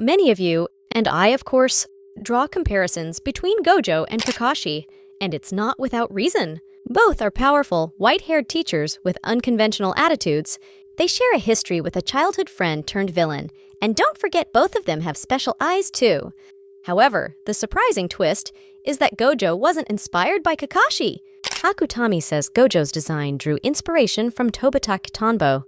Many of you, and I of course, draw comparisons between Gojo and Kakashi, and it's not without reason. Both are powerful, white-haired teachers with unconventional attitudes. They share a history with a childhood friend turned villain, and don't forget both of them have special eyes too. However, the surprising twist is that Gojo wasn't inspired by Kakashi. Akutami says Gojo's design drew inspiration from Tobata Kitanbo.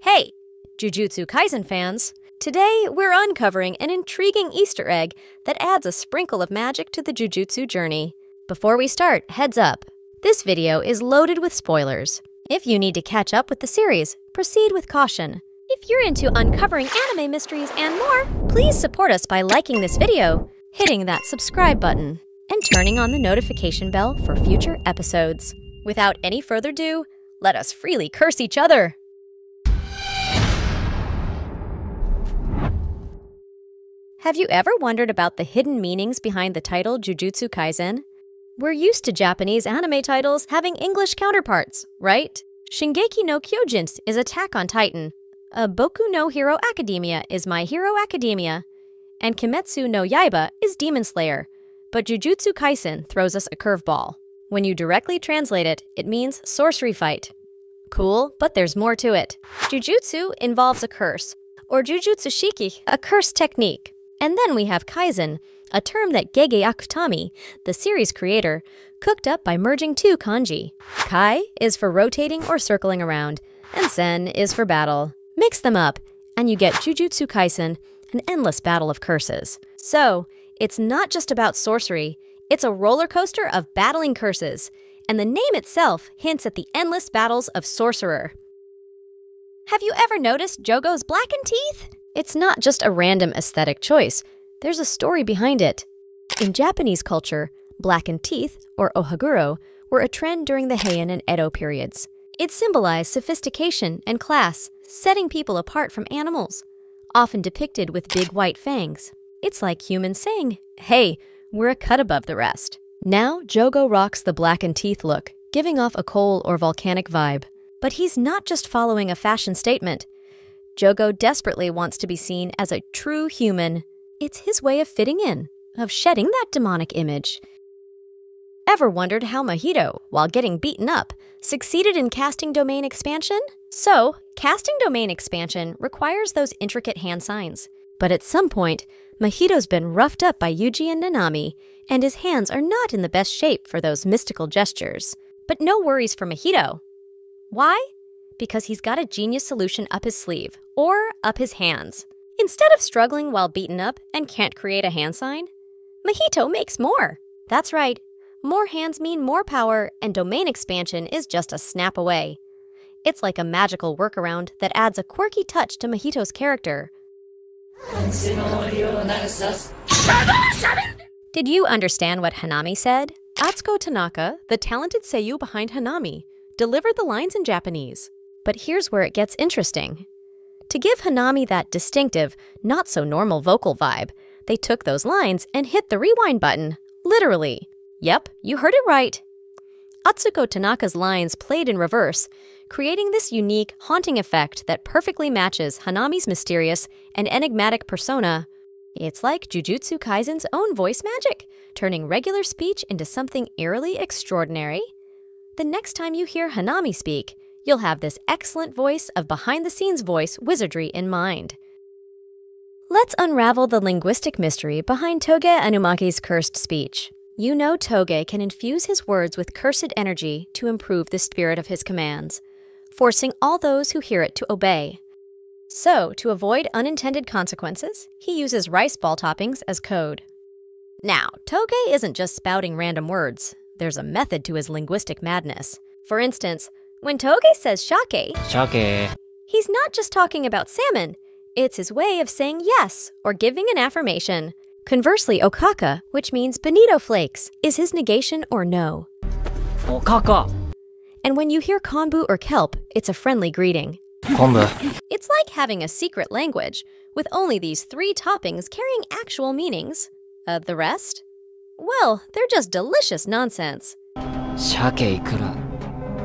Hey, Jujutsu Kaisen fans! Today, we're uncovering an intriguing Easter egg that adds a sprinkle of magic to the Jujutsu journey. Before we start, heads up. This video is loaded with spoilers. If you need to catch up with the series, proceed with caution. If you're into uncovering anime mysteries and more, please support us by liking this video, hitting that subscribe button, and turning on the notification bell for future episodes. Without any further ado, let us freely curse each other! Have you ever wondered about the hidden meanings behind the title Jujutsu Kaisen? We're used to Japanese anime titles having English counterparts, right? Shingeki no Kyojin is Attack on Titan. Boku no Hero Academia is My Hero Academia. And Kimetsu no Yaiba is Demon Slayer. But Jujutsu Kaisen throws us a curveball. When you directly translate it, it means sorcery fight. Cool, but there's more to it. Jujutsu involves a curse, or Jujutsu Shiki, a curse technique. And then we have Kaizen, a term that Gege Akutami, the series creator, cooked up by merging two kanji. Kai is for rotating or circling around, and Sen is for battle. Mix them up, and you get Jujutsu Kaisen, an endless battle of curses. So, it's not just about sorcery, it's a roller coaster of battling curses, and the name itself hints at the endless battles of sorcerer. Have you ever noticed Jogo's blackened teeth? It's not just a random aesthetic choice. There's a story behind it. In Japanese culture, blackened teeth, or ohaguro, were a trend during the Heian and Edo periods. It symbolized sophistication and class, setting people apart from animals, often depicted with big white fangs. It's like humans saying, hey, we're a cut above the rest. Now, Jogo rocks the blackened teeth look, giving off a coal or volcanic vibe. But he's not just following a fashion statement. Jogo desperately wants to be seen as a true human. It's his way of fitting in, of shedding that demonic image. Ever wondered how Mahito, while getting beaten up, succeeded in casting domain expansion? So, casting domain expansion requires those intricate hand signs. But at some point, Mahito's been roughed up by Yuji and Nanami, and his hands are not in the best shape for those mystical gestures. But no worries for Mahito. Why? Because he's got a genius solution up his sleeve, or up his hands. Instead of struggling while beaten up and can't create a hand sign, Mahito makes more. That's right, more hands mean more power, and domain expansion is just a snap away. It's like a magical workaround that adds a quirky touch to Mahito's character. Did you understand what Hanami said? Atsuko Tanaka, the talented seiyuu behind Hanami, delivered the lines in Japanese. But here's where it gets interesting. To give Hanami that distinctive, not-so-normal vocal vibe, they took those lines and hit the rewind button, literally. Yep, you heard it right. Atsuko Tanaka's lines played in reverse, creating this unique, haunting effect that perfectly matches Hanami's mysterious and enigmatic persona. It's like Jujutsu Kaisen's own voice magic, turning regular speech into something eerily extraordinary. The next time you hear Hanami speak, you'll have this excellent voice of behind-the-scenes voice wizardry in mind. Let's unravel the linguistic mystery behind Toge Anumaki's cursed speech. You know Toge can infuse his words with cursed energy to improve the spirit of his commands, forcing all those who hear it to obey. So, to avoid unintended consequences, he uses rice ball toppings as code. Now, Toge isn't just spouting random words. There's a method to his linguistic madness. For instance, when Toge says shake, he's not just talking about salmon. It's his way of saying yes or giving an affirmation. Conversely, okaka, which means bonito flakes, is his negation or no. Okaka. And when you hear kombu or kelp, it's a friendly greeting. Kombu. It's like having a secret language, with only these 3 toppings carrying actual meanings. The rest? Well, they're just delicious nonsense. Shake ikura.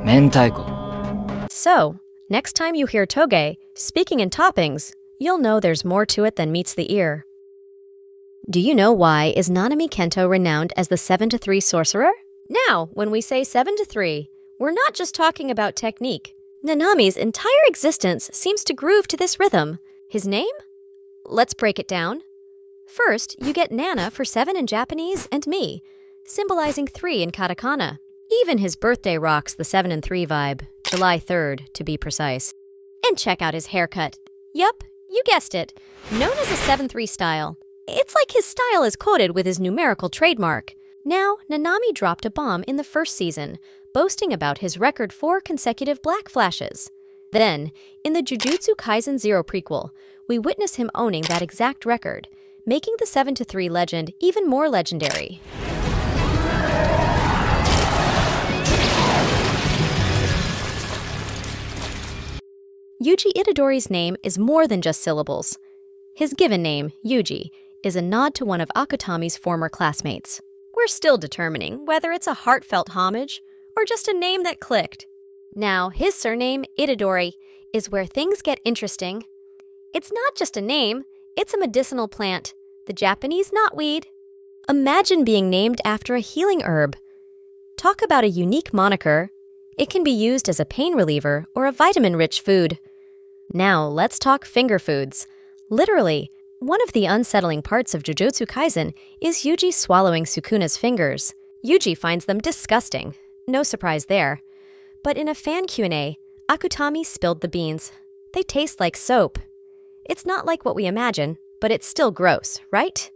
Mentaiko. So, next time you hear Toge speaking in toppings, you'll know there's more to it than meets the ear. Do you know why is Nanami Kento renowned as the 7-3 sorcerer? Now, when we say 7-3, we're not just talking about technique. Nanami's entire existence seems to groove to this rhythm. His name? Let's break it down. First, you get Nana for 7 in Japanese and mi, symbolizing 3 in katakana. Even his birthday rocks the 7 and 3 vibe, July 3rd to be precise. And check out his haircut. Yup, you guessed it, known as a 7-3 style. It's like his style is coded with his numerical trademark. Now, Nanami dropped a bomb in the first season, boasting about his record 4 consecutive black flashes. Then, in the Jujutsu Kaisen 0 prequel, we witness him owning that exact record, making the 7-3 legend even more legendary. Yuji Itadori's name is more than just syllables. His given name, Yuji, is a nod to one of Akutami's former classmates. We're still determining whether it's a heartfelt homage or just a name that clicked. Now, his surname, Itadori, is where things get interesting. It's not just a name, it's a medicinal plant, the Japanese knotweed. Imagine being named after a healing herb. Talk about a unique moniker. It can be used as a pain reliever or a vitamin-rich food. Now, let's talk finger foods. Literally, one of the unsettling parts of Jujutsu Kaisen is Yuji swallowing Sukuna's fingers. Yuji finds them disgusting. No surprise there. But in a fan Q&A, Akutami spilled the beans. They taste like soap. It's not like what we imagine, but it's still gross, right?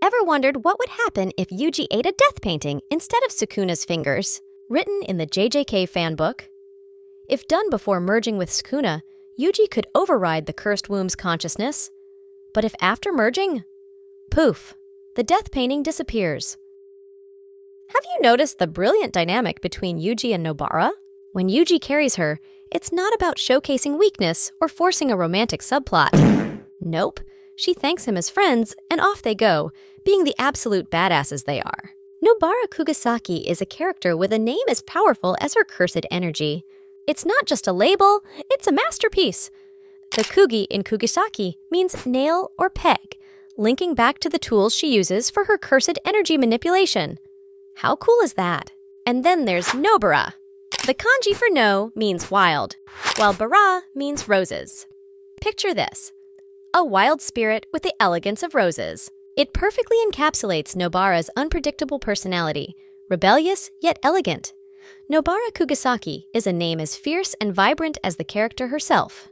Ever wondered what would happen if Yuji ate a death painting instead of Sukuna's fingers? Written in the JJK fanbook. If done before merging with Sukuna, Yuji could override the cursed womb's consciousness. But if after merging, poof, the death painting disappears. Have you noticed the brilliant dynamic between Yuji and Nobara? When Yuji carries her, it's not about showcasing weakness or forcing a romantic subplot. Nope, she thanks him as friends, and off they go, being the absolute badasses they are. Nobara Kugisaki is a character with a name as powerful as her cursed energy. It's not just a label, it's a masterpiece. The Kugi in Kugisaki means nail or peg, linking back to the tools she uses for her cursed energy manipulation. How cool is that? And then there's Nobara. The kanji for no means wild, while bara means roses. Picture this: a wild spirit with the elegance of roses. It perfectly encapsulates Nobara's unpredictable personality, rebellious yet elegant. Nobara Kugisaki is a name as fierce and vibrant as the character herself.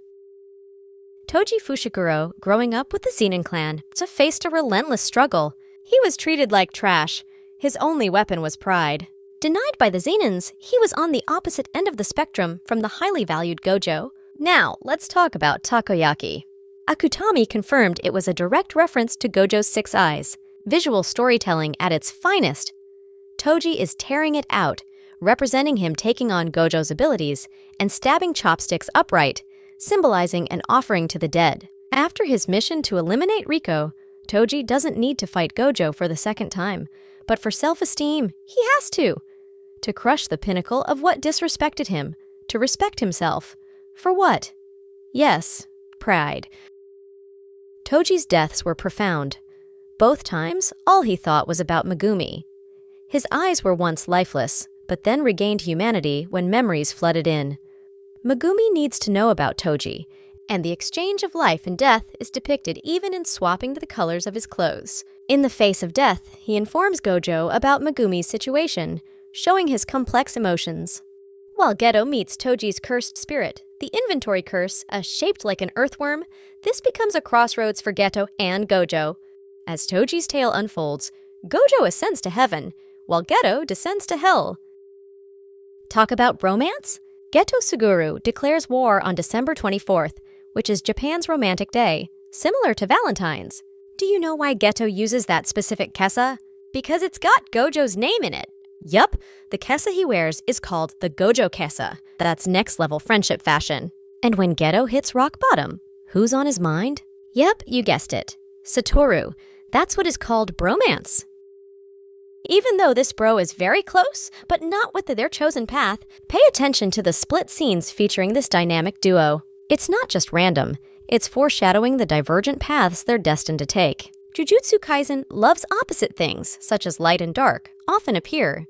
Toji Fushiguro, growing up with the Zenin clan, faced a relentless struggle. He was treated like trash. His only weapon was pride. Denied by the Zenins, he was on the opposite end of the spectrum from the highly valued Gojo. Now, let's talk about takoyaki. Akutami confirmed it was a direct reference to Gojo's 6 eyes, visual storytelling at its finest. Toji is tearing it out, representing him taking on Gojo's abilities and stabbing chopsticks upright, symbolizing an offering to the dead. After his mission to eliminate Riko, Toji doesn't need to fight Gojo for the 2nd time, but for self-esteem, he has to crush the pinnacle of what disrespected him, to respect himself. For what? Yes, pride. Toji's deaths were profound. Both times, all he thought was about Megumi. His eyes were once lifeless, but then regained humanity when memories flooded in. Megumi needs to know about Toji, and the exchange of life and death is depicted even in swapping the colors of his clothes. In the face of death, he informs Gojo about Megumi's situation, showing his complex emotions. While Geto meets Toji's cursed spirit, the inventory curse, shaped like an earthworm, this becomes a crossroads for Geto and Gojo. As Toji's tale unfolds, Gojo ascends to heaven, while Geto descends to hell. Talk about bromance? Geto Suguru declares war on December 24th, which is Japan's romantic day, similar to Valentine's. Do you know why Geto uses that specific kessa? Because it's got Gojo's name in it. Yup, the kessa he wears is called the Gojo kessa. That's next-level friendship fashion. And when Geto hits rock bottom, who's on his mind? Yep, you guessed it. Satoru. That's what is called bromance. Even though this bro is very close, but not with their chosen path, pay attention to the split scenes featuring this dynamic duo. It's not just random. It's foreshadowing the divergent paths they're destined to take. Jujutsu Kaisen loves opposite things, such as light and dark, often appear.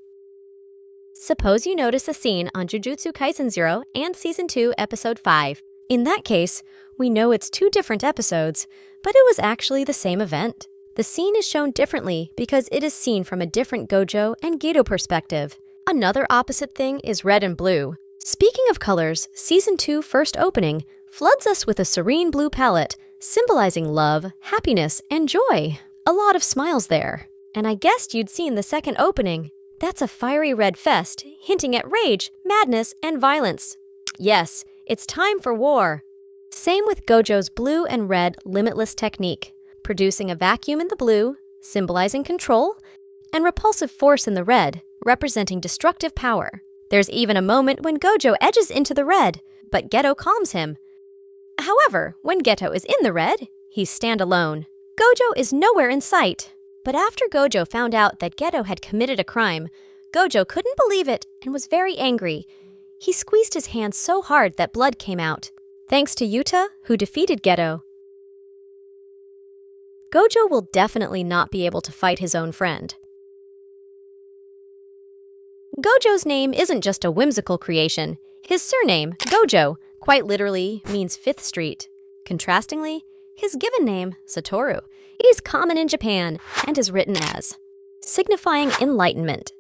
Suppose you notice a scene on Jujutsu Kaisen 0 and Season 2, Episode 5. In that case, we know it's two different episodes, but it was actually the same event. The scene is shown differently because it is seen from a different Gojo and Geto perspective. Another opposite thing is red and blue. Speaking of colors, Season 2 first opening floods us with a serene blue palette, symbolizing love, happiness, and joy. A lot of smiles there. And I guessed you'd seen the second opening. That's a fiery red fest, hinting at rage, madness, and violence. Yes, it's time for war. Same with Gojo's blue and red limitless technique, producing a vacuum in the blue, symbolizing control, and repulsive force in the red, representing destructive power. There's even a moment when Gojo edges into the red, but Geto calms him. However, when Geto is in the red, he's standalone. Gojo is nowhere in sight. But after Gojo found out that Geto had committed a crime, Gojo couldn't believe it and was very angry. He squeezed his hand so hard that blood came out. Thanks to Yuta, who defeated Geto. Gojo will definitely not be able to fight his own friend. Gojo's name isn't just a whimsical creation. His surname, Gojo, quite literally means Fifth Street. Contrastingly, his given name, Satoru, is common in Japan and is written as, signifying enlightenment.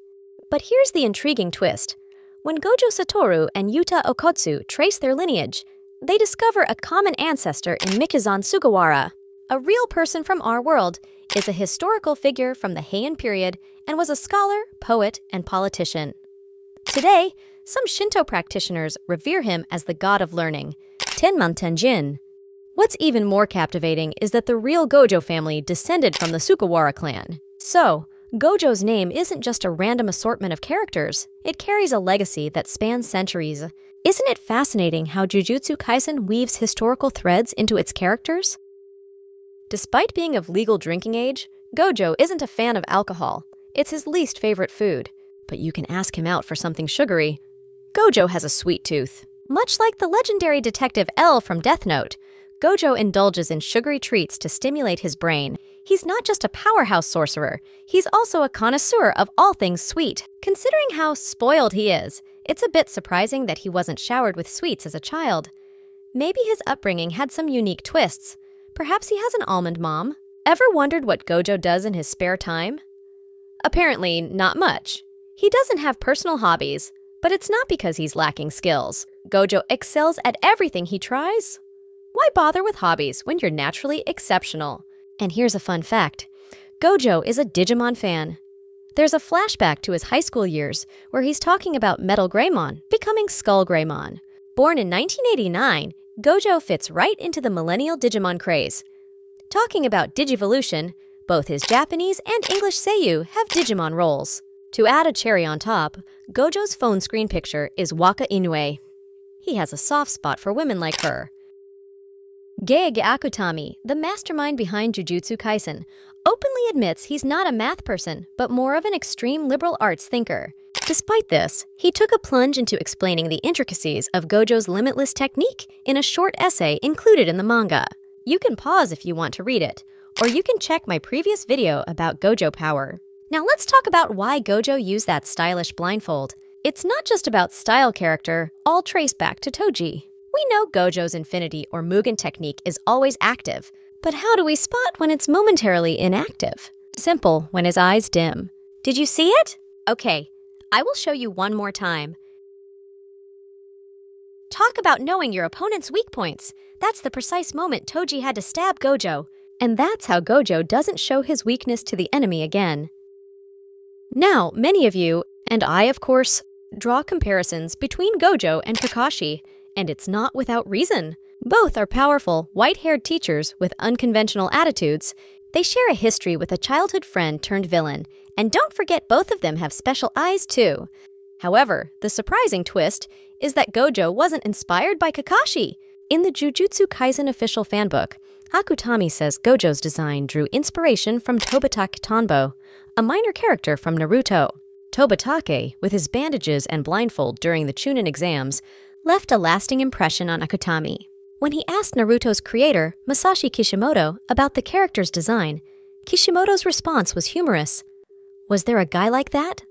But here's the intriguing twist. When Gojo Satoru and Yuta Okotsu trace their lineage, they discover a common ancestor in Mikizan Sugawara. A real person from our world, is a historical figure from the Heian period and was a scholar, poet, and politician. Today, some Shinto practitioners revere him as the god of learning, Tenman Tenjin. What's even more captivating is that the real Gojo family descended from the Sugawara clan. So, Gojo's name isn't just a random assortment of characters, it carries a legacy that spans centuries. Isn't it fascinating how Jujutsu Kaisen weaves historical threads into its characters? Despite being of legal drinking age, Gojo isn't a fan of alcohol. It's his least favorite food. But you can ask him out for something sugary. Gojo has a sweet tooth. Much like the legendary detective L from Death Note, Gojo indulges in sugary treats to stimulate his brain. He's not just a powerhouse sorcerer, he's also a connoisseur of all things sweet. Considering how spoiled he is, it's a bit surprising that he wasn't showered with sweets as a child. Maybe his upbringing had some unique twists. Perhaps he has an almond mom. Ever wondered what Gojo does in his spare time? Apparently, not much. He doesn't have personal hobbies, but it's not because he's lacking skills. Gojo excels at everything he tries. Why bother with hobbies when you're naturally exceptional? And here's a fun fact. Gojo is a Digimon fan. There's a flashback to his high school years where he's talking about Metal Greymon becoming Skull Greymon. Born in 1989, Gojo fits right into the millennial Digimon craze. Talking about Digivolution, both his Japanese and English seiyuu have Digimon roles. To add a cherry on top, Gojo's phone screen picture is Waka Inoue. He has a soft spot for women like her. Geige Akutami, the mastermind behind Jujutsu Kaisen, openly admits he's not a math person, but more of an extreme liberal arts thinker. Despite this, he took a plunge into explaining the intricacies of Gojo's limitless technique in a short essay included in the manga. You can pause if you want to read it, or you can check my previous video about Gojo power. Now let's talk about why Gojo used that stylish blindfold. It's not just about style character, all traced back to Toji. We know Gojo's Infinity or Mugen technique is always active, but how do we spot when it's momentarily inactive? Simple, when his eyes dim. Did you see it? Okay, I will show you one more time. Talk about knowing your opponent's weak points. That's the precise moment Toji had to stab Gojo. And that's how Gojo doesn't show his weakness to the enemy again. Now, many of you, and I of course, draw comparisons between Gojo and Kakashi, and it's not without reason. Both are powerful, white-haired teachers with unconventional attitudes. They share a history with a childhood friend turned villain, and don't forget both of them have special eyes too. However, the surprising twist is that Gojo wasn't inspired by Kakashi. In the Jujutsu Kaisen official fanbook, Akutami says Gojo's design drew inspiration from Tobitake Tanbo, a minor character from Naruto. Tobitake, with his bandages and blindfold during the Chunin exams, left a lasting impression on Akutami. When he asked Naruto's creator, Masashi Kishimoto, about the character's design, Kishimoto's response was humorous. Was there a guy like that?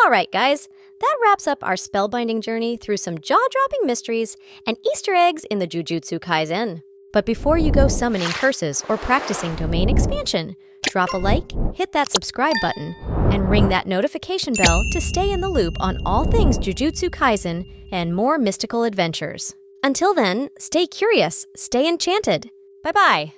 Alright guys, that wraps up our spellbinding journey through some jaw-dropping mysteries and Easter eggs in the Jujutsu Kaisen. But before you go summoning curses or practicing domain expansion, drop a like, hit that subscribe button, and ring that notification bell to stay in the loop on all things Jujutsu Kaisen and more mystical adventures. Until then, stay curious, stay enchanted. Bye-bye.